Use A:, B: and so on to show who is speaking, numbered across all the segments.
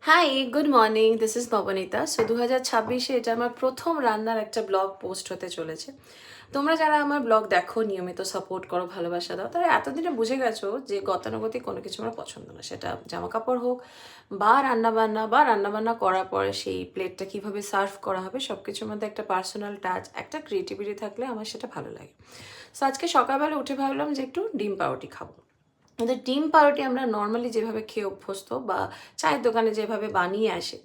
A: High, good morning, this is Nabanita. So 2026-এ এটা আমার প্রথম রান্নার একটা ব্লগ পোস্ট হতে চলেছে। তোমরা যারা আমার ব্লগ দেখো, নিয়মিত সাপোর্ট করো, ভালোবাসা দাও, তারা এতদিনে বুঝে গেছো যে গতানুগতিক কোনো কিছু আমার পছন্দ না। সেটা জামা কাপড় হোক বা রান্নাবান্না করার পরে সেই প্লেটটা কীভাবে সার্ভ করা হবে, সব কিছুর মধ্যে একটা পার্সোনাল টাচ, একটা ক্রিয়েটিভিটি থাকলে আমার সেটা ভালো লাগে। সো আজকে সকালবেলা উঠে ভাবলাম যে একটু ডিম পাউরুটি খাবো। আমাদের ডিম পাউরুটি আমরা নর্মালি যেভাবে খেয়ে অভ্যস্ত বা চায়ের দোকানে যেভাবে বানিয়ে আসে,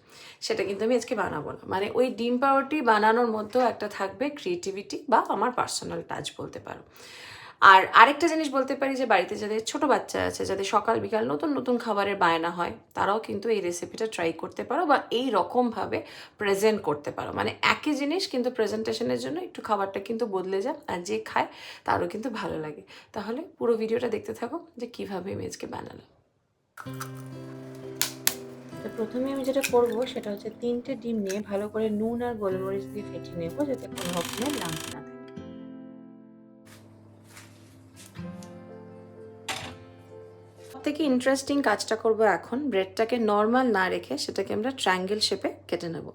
A: সেটা কিন্তু আমি আজকে বানাবো না। মানে ওই ডিম পাউরুটি বানানোর মধ্যেও একটা থাকবে ক্রিয়েটিভিটি বা আমার পার্সোনাল টাচ বলতে পারো। আর আরেকটা জিনিস বলতে পারি যে বাড়িতে যাদের ছোট বাচ্চা আছে, যাদের সকাল বিকাল নতুন নতুন খাবারের বায়না হয়, তারাও কিন্তু এই রেসিপিটা ট্রাই করতে পারো বা এই রকমভাবে প্রেজেন্ট করতে পারো। মানে একই জিনিস কিন্তু প্রেজেন্টেশনের জন্য একটু খাবারটা কিন্তু বদলে যায়, আর যে খায় তারও কিন্তু ভালো লাগে। তাহলে পুরো ভিডিওটা দেখতে থাকো যে কীভাবে আমি আজকে বানালাম। তো প্রথমে আমি যেটা করবো সেটা হচ্ছে 3টে ডিম নিয়ে ভালো করে নুন আর গোলমরিচ দিয়ে ফেটিয়ে নেবো, যাতে কোনো রকমের লাম্প না থাকে। সবথেকে ইন্টারেস্টিং কাজটা করবো এখন, ব্রেডটাকে নর্মাল না রেখে সেটাকে আমরা ট্রায়াঙ্গেল শেপে কেটে নেব।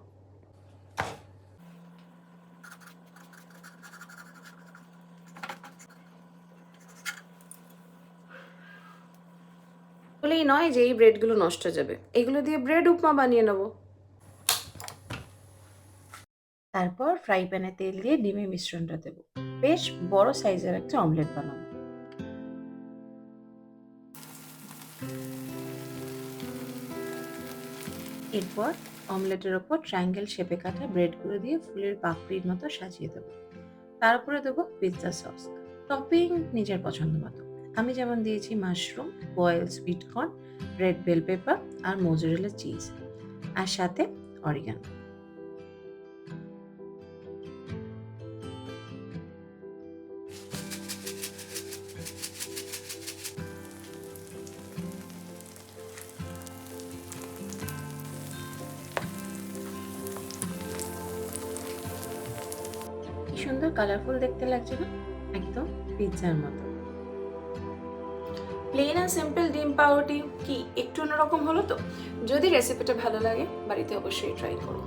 A: বলেই নয় যে এই ব্রেডগুলো নষ্ট হয়ে যাবে, এগুলো দিয়ে ব্রেড উপমা বানিয়ে নেব। তারপর ফ্রাই প্যানে তেল দিয়ে ডিমের মিশ্রণটা দেব। বেশ বড় সাইজের একটা অমলেট বানাবো। এরপর অমলেটের ওপর ট্রায়াঙ্গেল শেপে কাটা ব্রেডগুলো দিয়ে ফুলের পাপড়ির মতো সাজিয়ে দেবো। তার উপরে দেবো পিৎজা সস। টপিং নিজের পছন্দ মতো। আমি যেমন দিয়েছি mushroom, boil sweet corn, red bell pepper আর মোজারেলা চিজ, আর সাথে অরিগানো। কি সুন্দর কালারফুল দেখতে লাগছে না? একদম পিৎজার মতো। প্লেন আর সিম্পল ডিম পাউরুটি কি একটু অন্যরকম হলো তো? যদি রেসিপিটা ভালো লাগে, বাড়িতে অবশ্যই ট্রাই করো।